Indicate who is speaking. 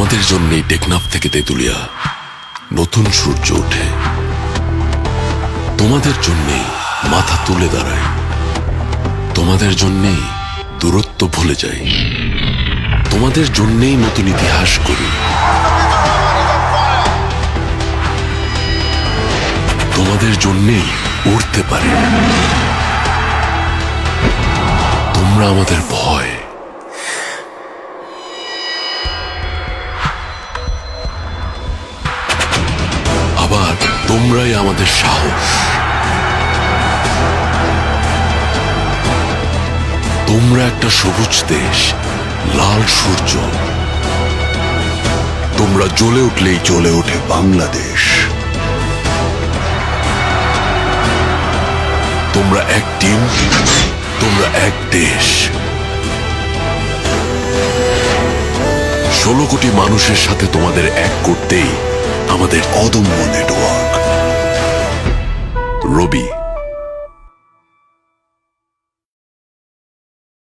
Speaker 1: তোমাদের জন্যই টেকনাফ থেকে তেতুলিয়া নতুন সূর্য ওঠে। তোমাদের জন্যেই মাথা তুলে দাঁড়ায়। তোমাদের জন্যেই দূরত্ব ভুলে যাই। তোমাদের জন্যেই নতুন ইতিহাস করি। তোমাদের জন্যেই উড়তে পারি। তোমরা আমাদের ভয়। আবার তোমরাই আমাদের সাহস। তোমরা একটা সবুজ দেশ, লাল সূর্য। তোমরা জ্বলে উঠলেই জ্বলে ওঠে বাংলাদেশ। তোমরা এক টিম, তোমরা এক দেশ। 16 কোটি মানুষের সাথে তোমাদের এক করতেই আমাদের অদম্য নেটওয়ার্ক। রবি।